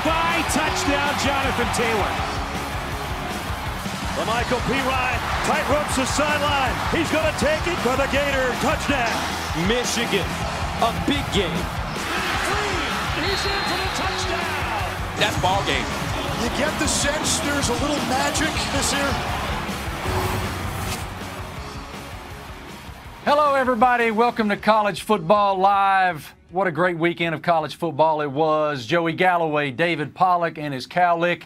by. Touchdown, Jonathan Taylor. Michael P. Ryan tight ropes the sideline. He's going to take it for the Gator. Touchdown. Michigan, a big game. He's in for the touchdown. That's ball game. You get the sense there's a little magic this year. Hello, everybody. Welcome to College Football Live. What a great weekend of college football it was. Joey Galloway, David Pollock, and his cowlick.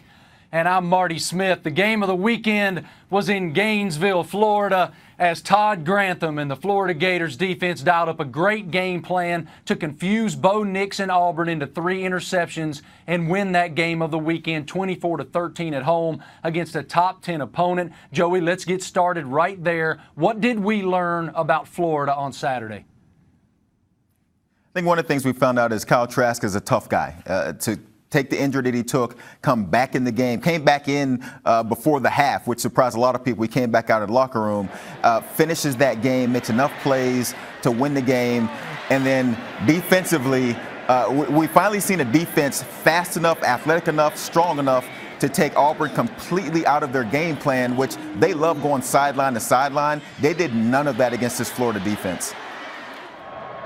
And I'm Marty Smith. The game of the weekend was in Gainesville, Florida, as Todd Grantham and the Florida Gators defense dialed up a great game plan to confuse Bo Nix and Auburn into 3 interceptions and win that game of the weekend 24-13 at home against a top 10 opponent. Joey, let's get started right there. What did we learn about Florida on Saturday? I think one of the things we found out is Kyle Trask is a tough guy. To take the injury that he took, come back in the game, came back in before the half, which surprised a lot of people. He came back out of the locker room, finishes that game, makes enough plays to win the game, and then defensively, we finally seen a defense fast enough, athletic enough, strong enough to take Auburn completely out of their game plan, which they love going sideline to sideline. They did none of that against this Florida defense.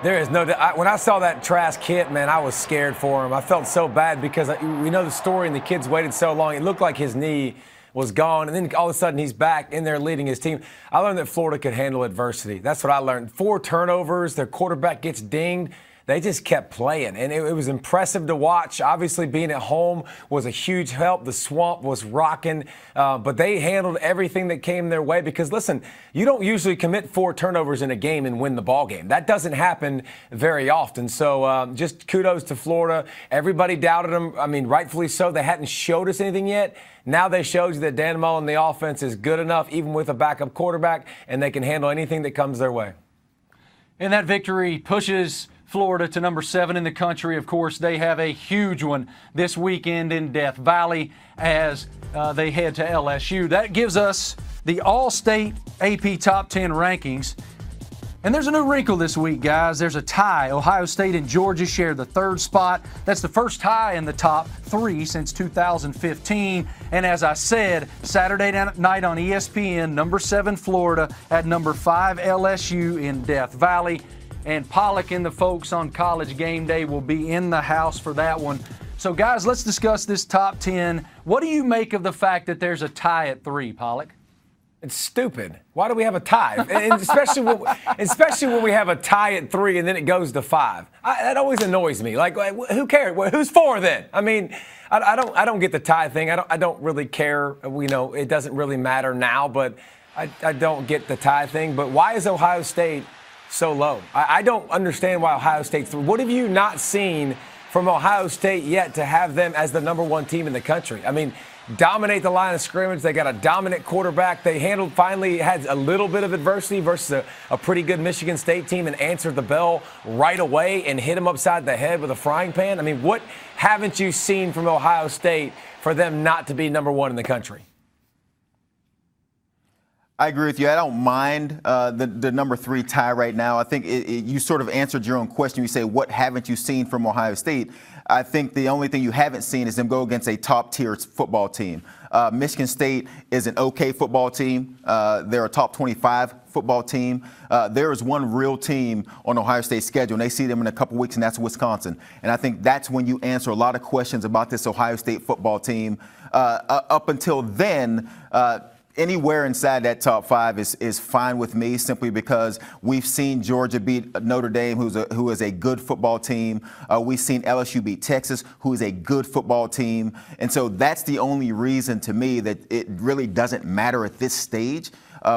There is no doubt. When I saw that Trask hit, man, I was scared for him. I felt so bad because we know the story and the kids waited so long. It looked like his knee was gone, and then all of a sudden he's back in there leading his team. I learned that Florida could handle adversity. That's what I learned. 4 turnovers, their quarterback gets dinged. They just kept playing, and it was impressive to watch. Obviously, being at home was a huge help. The swamp was rocking, but they handled everything that came their way because, listen, you don't usually commit 4 turnovers in a game and win the ball game. That doesn't happen very often. So just kudos to Florida. Everybody doubted them. I mean, rightfully so. They hadn't showed us anything yet. Now they showed you that Dan Mullen, the offense, is good enough, even with a backup quarterback, and they can handle anything that comes their way. And that victory pushes Florida to number 7 in the country. Of course, they have a huge one this weekend in Death Valley as they head to LSU. That gives us the All-State AP Top 10 rankings. And there's a new wrinkle this week, guys. There's a tie. Ohio State and Georgia share the 3rd spot. That's the first tie in the top 3 since 2015. And as I said, Saturday night on ESPN, number 7 Florida at number 5 LSU in Death Valley. And Pollock and the folks on College Game Day will be in the house for that one. So, guys, let's discuss this top 10. What do you make of the fact that there's a tie at 3, Pollock? It's stupid. Why do we have a tie? And especially when we have a tie at 3 and then it goes to 5. That always annoys me. Like who cares? Who's 4 then? I mean, I don't get the tie thing. I don't really care. It doesn't really matter now, but I don't get the tie thing. But why is Ohio State so low? I don't understand why Ohio State's through. What have you not seen from Ohio State yet to have them as the number 1 team in the country? I mean, dominate the line of scrimmage. They got a dominant quarterback. They finally had a little bit of adversity versus a pretty good Michigan State team and answered the bell right away and hit them upside the head with a frying pan. I mean, what haven't you seen from Ohio State for them not to be number 1 in the country? I agree with you. I don't mind the number 3 tie right now. I think you sort of answered your own question. You say, what haven't you seen from Ohio State? I think the only thing you haven't seen is them go against a top-tier football team. Michigan State is an okay football team. They're a top 25 football team. There is one real team on Ohio State's schedule, and they see them in a couple weeks, and that's Wisconsin. And I think that's when you answer a lot of questions about this Ohio State football team. Up until then, anywhere inside that top 5 is fine with me, simply because we've seen Georgia beat Notre Dame, who is a good football team. We've seen LSU beat Texas, who is a good football team. And so that's the only reason to me that it really doesn't matter at this stage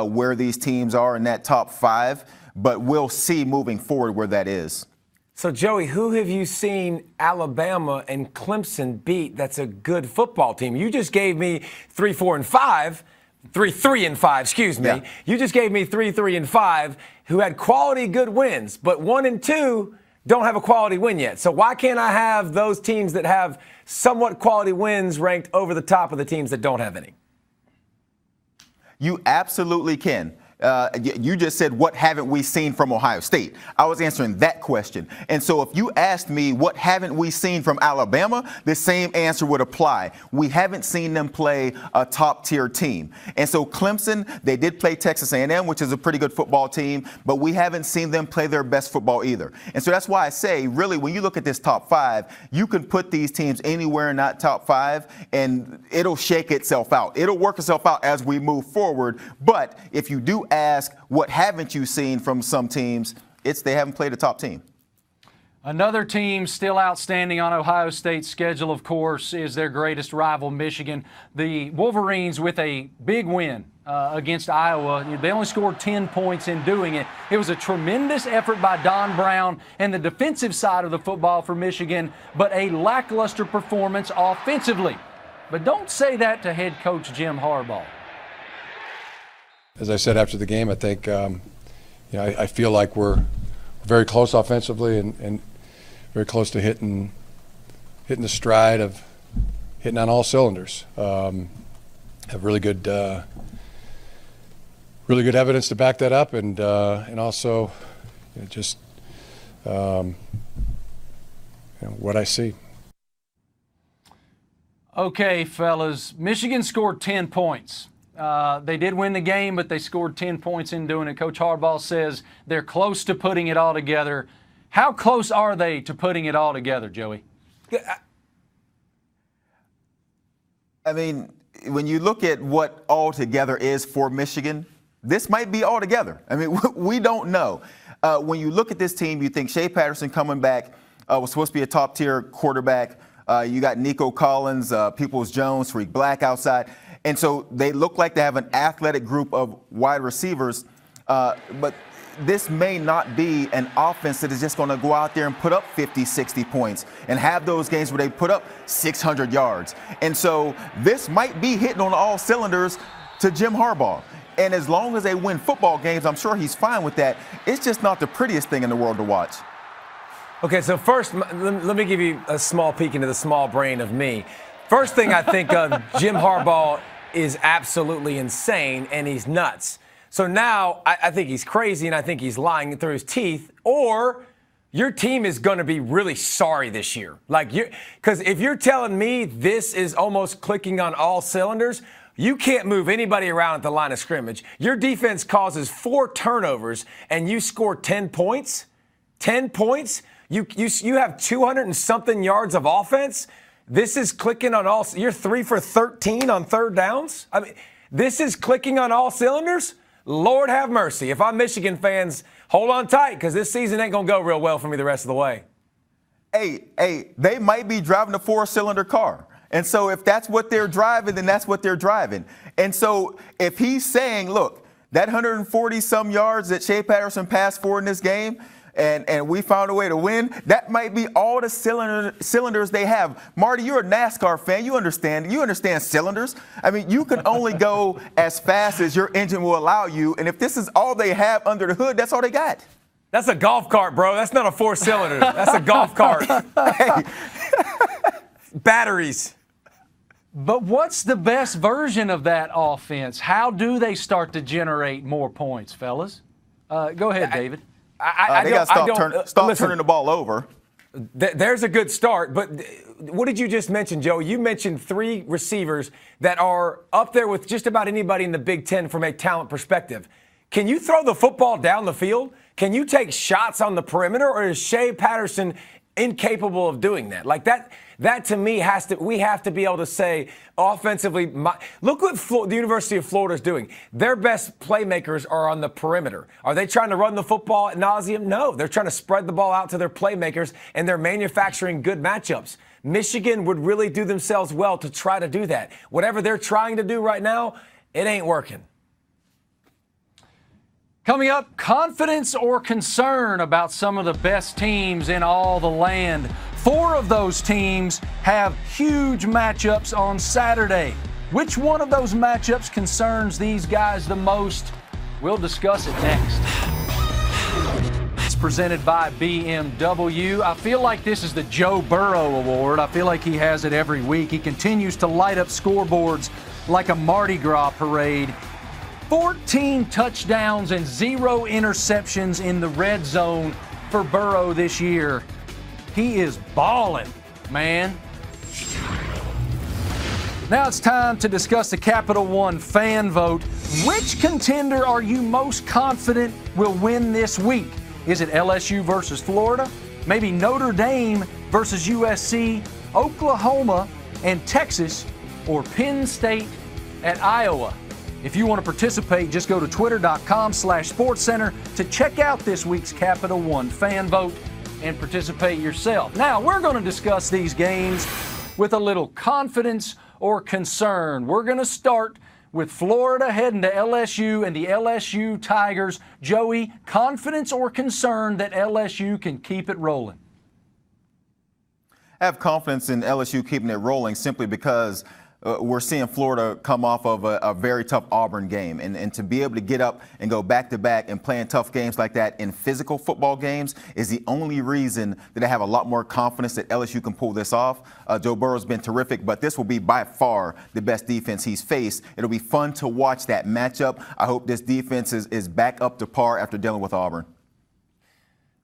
where these teams are in that top 5. But we'll see moving forward where that is. So, Joey, who have you seen Alabama and Clemson beat that's a good football team? You just gave me 3, 4, and 5. 3 and 5, excuse me. Yeah. You just gave me 3, 3, and 5 who had quality good wins, but 1 and 2 don't have a quality win yet. So why can't I have those teams that have somewhat quality wins ranked over the top of the teams that don't have any? You absolutely can. You just said, what haven't we seen from Ohio State? I was answering that question. And so if you asked me, what haven't we seen from Alabama, the same answer would apply. We haven't seen them play a top-tier team. And so Clemson, they did play Texas A&M, which is a pretty good football team, but we haven't seen them play their best football either. And so that's why I say, really, when you look at this top 5, you can put these teams anywhere in that top 5, and it'll shake itself out. It'll work itself out as we move forward. But if you do ask, what haven't you seen from some teams, it's they haven't played a top team. Another team still outstanding on Ohio State's schedule, of course, is their greatest rival, Michigan. The Wolverines with a big win against Iowa. They only scored 10 points in doing it. It was a tremendous effort by Don Brown and the defensive side of the football for Michigan, but a lackluster performance offensively. But don't say that to head coach Jim Harbaugh. As I said after the game, I think I feel like we're very close offensively and very close to hitting the stride of hitting on all cylinders. Have really good evidence to back that up, and also just what I see. Okay, fellas, Michigan scored 10 points. They did win the game, but they scored 10 points in doing it. Coach Harbaugh says they're close to putting it all together. How close are they to putting it all together, Joey? I mean, when you look at what all together is for Michigan, this might be all together. I mean, we don't know. When you look at this team, you think Shea Patterson coming back was supposed to be a top-tier quarterback. You got Nico Collins, Peoples-Jones, Tariq Black outside. And so they look like they have an athletic group of wide receivers, but this may not be an offense that is just going to go out there and put up 50, 60 points and have those games where they put up 600 yards. And so this might be hitting on all cylinders to Jim Harbaugh. And as long as they win football games, I'm sure he's fine with that. It's just not the prettiest thing in the world to watch. Okay, so first, let me give you a small peek into the small brain of me. First thing I think of, Jim Harbaugh is absolutely insane, and he's nuts. So now I think he's crazy, and I think he's lying through his teeth, or your team is going to be really sorry this year. Because if you're telling me this is almost clicking on all cylinders, you can't move anybody around at the line of scrimmage. Your defense causes 4 turnovers, and you score 10 points? 10 points? You have 200 and something yards of offense? This is clicking on all. You're 3 for 13 on third downs. I mean, this is clicking on all cylinders. Lord have mercy. If I'm Michigan fans, hold on tight, because this season ain't gonna go real well for me the rest of the way. Hey, they might be driving a 4-cylinder car, and so if that's what they're driving, then that's what they're driving. And so if he's saying, look, that 140 some yards that Shea Patterson passed for in this game, and we found a way to win, that might be all the cylinders they have. Marty, you're a NASCAR fan. You understand cylinders. I mean, you can only go as fast as your engine will allow you, and if this is all they have under the hood, that's all they got. That's a golf cart, bro. That's not a 4-cylinder. That's a golf cart. Hey. Batteries. But what's the best version of that offense? How do they start to generate more points, fellas? Go ahead, David. They got to stop turning the ball over. There's a good start, but what did you just mention, Joe? You mentioned 3 receivers that are up there with just about anybody in the Big Ten from a talent perspective. Can you throw the football down the field? Can you take shots on the perimeter, or is Shea Patterson incapable of doing that? Like that to me we have to be able to say offensively, look what the University of Florida is doing. Their best playmakers are on the perimeter. Are they trying to run the football ad nauseum? No, they're trying to spread the ball out to their playmakers, and they're manufacturing good matchups. Michigan would really do themselves well to try to do that. Whatever they're trying to do right now, it ain't working. Coming up, confidence or concern about some of the best teams in all the land. 4 of those teams have huge matchups on Saturday. Which one of those matchups concerns these guys the most? We'll discuss it next. It's presented by BMW. I feel like this is the Joe Burrow Award. I feel like he has it every week. He continues to light up scoreboards like a Mardi Gras parade. 14 touchdowns and 0 interceptions in the red zone for Burrow this year. He is balling, man. Now it's time to discuss the Capital One fan vote. Which contender are you most confident will win this week? Is it LSU versus Florida? Maybe Notre Dame versus USC, Oklahoma and Texas, or Penn State at Iowa? If you want to participate, just go to twitter.com/SportsCenter to check out this week's Capital One fan vote and participate yourself. Now, we're going to discuss these games with a little confidence or concern. We're going to start with Florida heading to LSU and the LSU Tigers. Joey, confidence or concern that LSU can keep it rolling? I have confidence in LSU keeping it rolling simply because we're seeing Florida come off of a very tough Auburn game. And to be able to get up and go back-to-back and playing tough games like that in physical football games is the only reason that I have a lot more confidence that LSU can pull this off. Joe Burrow's been terrific, but this will be by far the best defense he's faced. It'll be fun to watch that matchup. I hope this defense is back up to par after dealing with Auburn.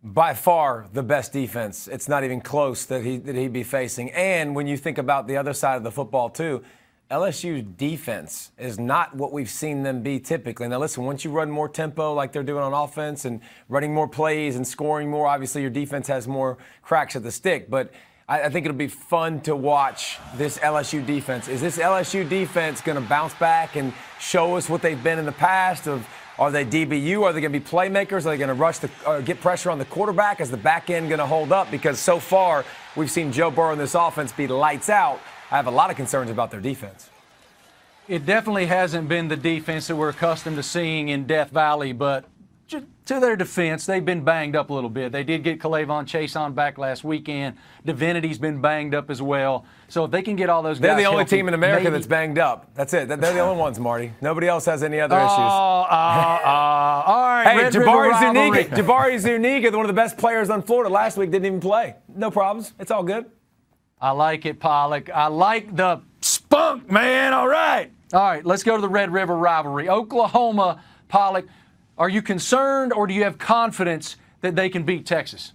By far the best defense. It's not even close that he'd be facing. And when you think about the other side of the football too, LSU's defense is not what we've seen them be typically. Now listen, once you run more tempo like they're doing on offense and running more plays and scoring more, obviously your defense has more cracks at the stick. But I think it'll be fun to watch this LSU defense. Is this LSU defense going to bounce back and show us what they've been in the past? Are they DBU? Are they going to be playmakers? Are they going to rush get pressure on the quarterback? Is the back end going to hold up? Because so far we've seen Joe Burrow in this offense be lights out. I have a lot of concerns about their defense. It definitely hasn't been the defense that we're accustomed to seeing in Death Valley, but to their defense, they've been banged up a little bit. They did get K'Lavon Chaisson back last weekend. Divinity's been banged up as well. So if they can get all those guys They're the only healthy, team in America that's banged up. That's it. They're the only ones, Marty. Nobody else has any other issues. All right. Hey, Jabari Zuniga, one of the best players on Florida last week, didn't even play. No problems. It's all good. I like it, Pollock. I like the spunk, man. All right. All right, let's go to the Red River rivalry. Oklahoma, Pollock. Are you concerned or do you have confidence that they can beat Texas?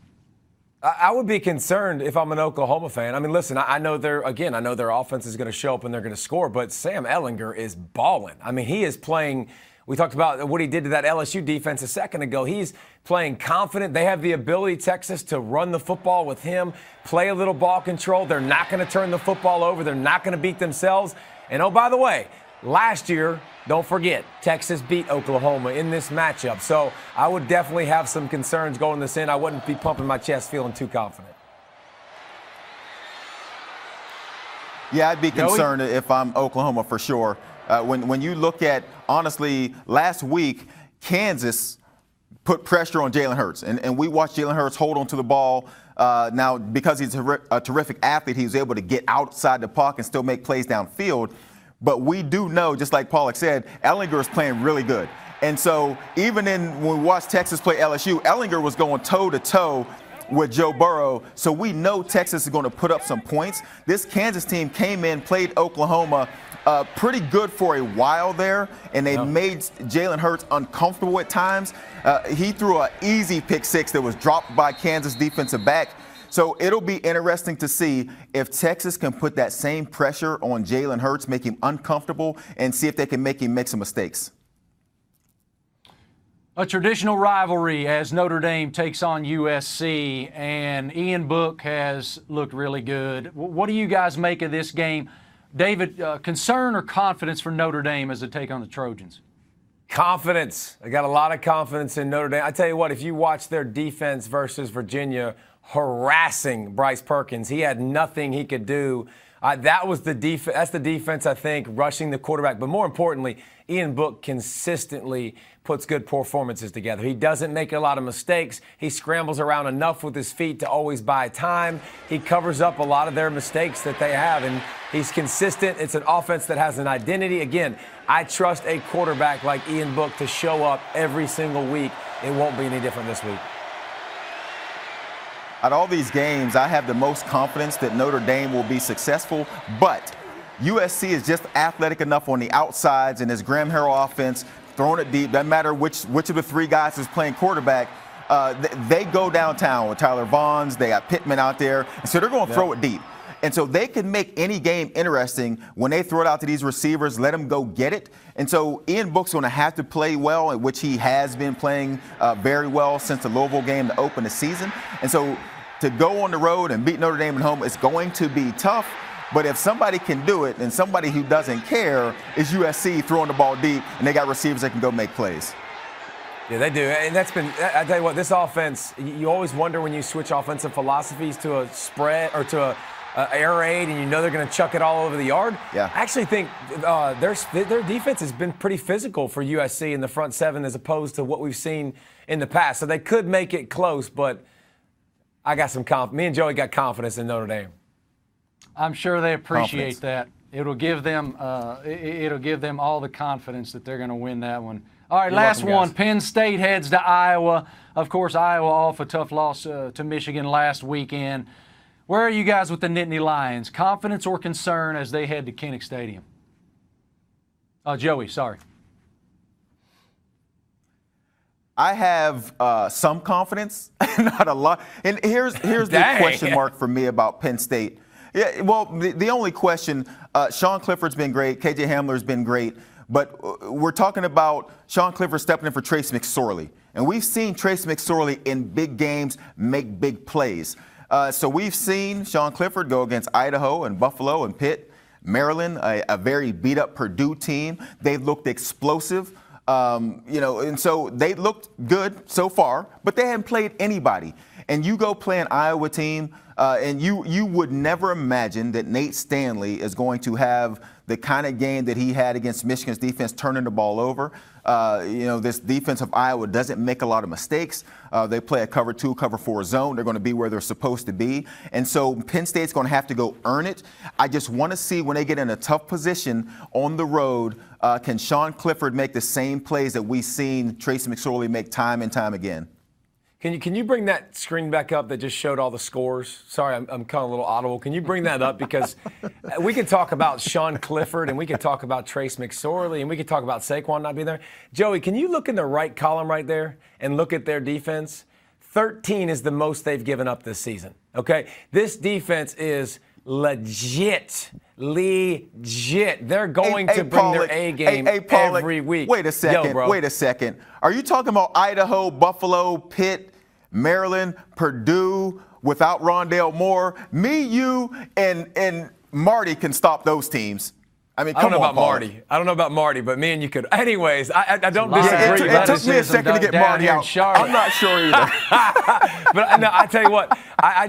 I would be concerned if I'm an Oklahoma fan. I mean, listen, I know their offense is going to show up and they're going to score, but Sam Ehlinger is balling. I mean, he is playing. We talked about what he did to that LSU defense a second ago. He's playing confident. They have the ability, Texas, to run the football with him, play a little ball control. They're not going to turn the football over. They're not going to beat themselves. And, oh, by the way, last year, don't forget, Texas beat Oklahoma in this matchup. So I would definitely have some concerns going this in. I wouldn't be pumping my chest feeling too confident. Yeah, I'd be concerned if I'm Oklahoma for sure. When you look at, honestly, last week, Kansas put pressure on Jalen Hurts. And we watched Jalen Hurts hold on to the ball. Now, because he's a terrific athlete, he was able to get outside the pocket and still make plays downfield. But we do know, just like Pollock said, Ehlinger is playing really good. And so even when we watched Texas play LSU, Ehlinger was going toe-to-toe with Joe Burrow. So we know Texas is going to put up some points. This Kansas team came in, played Oklahoma pretty good for a while there, and they made Jalen Hurts uncomfortable at times. He threw an easy pick six that was dropped by Kansas defensive back. So it'll be interesting to see if Texas can put that same pressure on Jalen Hurts, make him uncomfortable, and see if they can make him make some mistakes. A traditional rivalry as Notre Dame takes on USC, and Ian Book has looked really good. What do you guys make of this game? David, concern or confidence for Notre Dame as they take on the Trojans? Confidence. I got a lot of confidence in Notre Dame. I tell you what, if you watch their defense versus Virginia, harassing Bryce Perkins, he had nothing he could do. That was the defense. That's the defense, I think, rushing the quarterback. But more importantly, Ian Book consistently puts good performances together. He doesn't make a lot of mistakes. He scrambles around enough with his feet to always buy time. He covers up a lot of their mistakes that they have, and he's consistent. It's an offense that has an identity. Again, I trust a quarterback like Ian Book to show up every single week. It won't be any different this week. At all these games, I have the most confidence that Notre Dame will be successful, but USC is just athletic enough on the outsides, and this Graham Harrell offense throwing it deep. Doesn't matter which of the three guys is playing quarterback. They go downtown with Tyler Vaughns. They got Pittman out there. And so they're going to throw it deep. And so they can make any game interesting when they throw it out to these receivers, let them go get it. And so Ian Book's going to have to play well, which he has been playing very well since the Louisville game to open the season. And so to go on the road and beat Notre Dame at home is going to be tough. But if somebody can do it, and somebody who doesn't care is USC throwing the ball deep, and they got receivers that can go make plays. Yeah, they do. And that's been, I tell you what, this offense, you always wonder when you switch offensive philosophies to a spread or to a air raid, and you know they're going to chuck it all over the yard. Yeah. I actually think their defense has been pretty physical for USC in the front seven as opposed to what we've seen in the past. So they could make it close, but I got some confidence. Me and Joey got confidence in Notre Dame. I'm sure they appreciate that. It'll give them all the confidence that they're going to win that one. All right, last one. Penn State heads to Iowa. Of course, Iowa off a tough loss to Michigan last weekend. Where are you guys with the Nittany Lions? Confidence or concern as they head to Kinnick Stadium? Joey, sorry. I have some confidence, not a lot. And here's the question mark for me about Penn State. Yeah, well, the only question, Sean Clifford's been great, KJ Hamler's been great, but we're talking about Sean Clifford stepping in for Trace McSorley. And we've seen Trace McSorley in big games make big plays. So we've seen Sean Clifford go against Idaho and Buffalo and Pitt, Maryland, a very beat-up Purdue team. They've looked explosive, and so they looked good so far, but they haven't played anybody. And you go play an Iowa team, and you would never imagine that Nate Stanley is going to have the kind of game that he had against Michigan's defense, turning the ball over. This defense of Iowa doesn't make a lot of mistakes. They play a cover 2, cover 4 zone. They're going to be where they're supposed to be. And so Penn State's going to have to go earn it. I just want to see when they get in a tough position on the road, can Sean Clifford make the same plays that we've seen Trace McSorley make time and time again? Can you bring that screen back up that just showed all the scores? Sorry, I'm kind of a little audible. Can you bring that up? Because we can talk about Sean Clifford, and we can talk about Trace McSorley, and we can talk about Saquon not being there. Joey, can you look in the right column right there and look at their defense? 13 is the most they've given up this season, okay? This defense is legit. They're going to bring their A game every week. Wait a second. Are you talking about Idaho, Buffalo, Pitt, Maryland, Purdue without Rondale Moore? Me, you, and Marty can stop those teams. I mean, I don't know about Marty, but me and you could. Anyways, I don't disagree. It took me a second to get Marty out. I'm not sure either. But no, I tell you what, I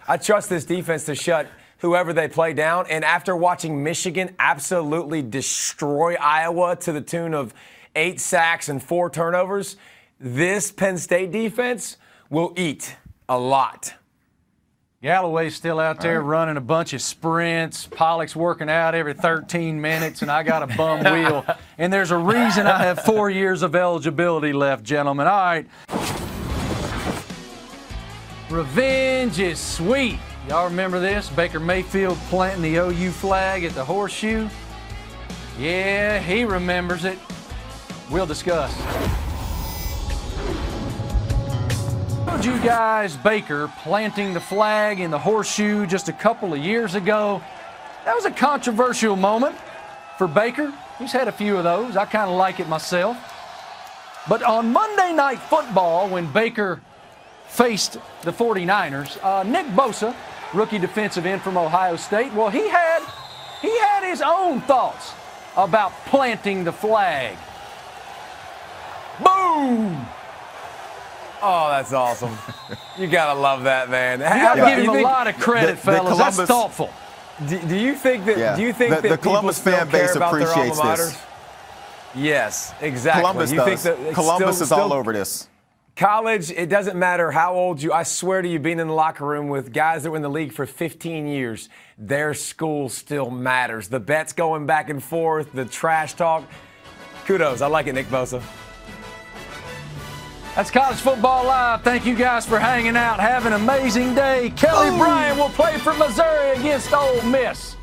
trust this defense to shut whoever they play down. And after watching Michigan absolutely destroy Iowa to the tune of 8 sacks and 4 turnovers, this Penn State defense will eat a lot. Galloway's still out there running a bunch of sprints. Pollock's working out every 13 minutes, and I got a bum wheel. And there's a reason I have 4 years of eligibility left, gentlemen. All right. Revenge is sweet. Y'all remember this? Baker Mayfield planting the OU flag at the Horseshoe? Yeah, he remembers it. We'll discuss. Told you guys Baker planting the flag in the Horseshoe just a couple of years ago. That was a controversial moment for Baker. He's had a few of those. I kind of like it myself. But on Monday Night Football, when Baker faced the 49ers, Nick Bosa, rookie defensive end from Ohio State, well, he had his own thoughts about planting the flag. Boom! Oh, that's awesome. You got to love that, man. You got to give him a lot of credit, fellas. That's thoughtful. Do you think that the Columbus fan base appreciates this? Yes, exactly. Columbus does. Columbus is all over this. College, it doesn't matter how old you. I swear to you, being in the locker room with guys that were in the league for 15 years, their school still matters. The bets going back and forth, the trash talk. Kudos. I like it, Nick Bosa. That's College Football Live. Thank you guys for hanging out. Have an amazing day. Kelly Bryant will play for Missouri against Ole Miss.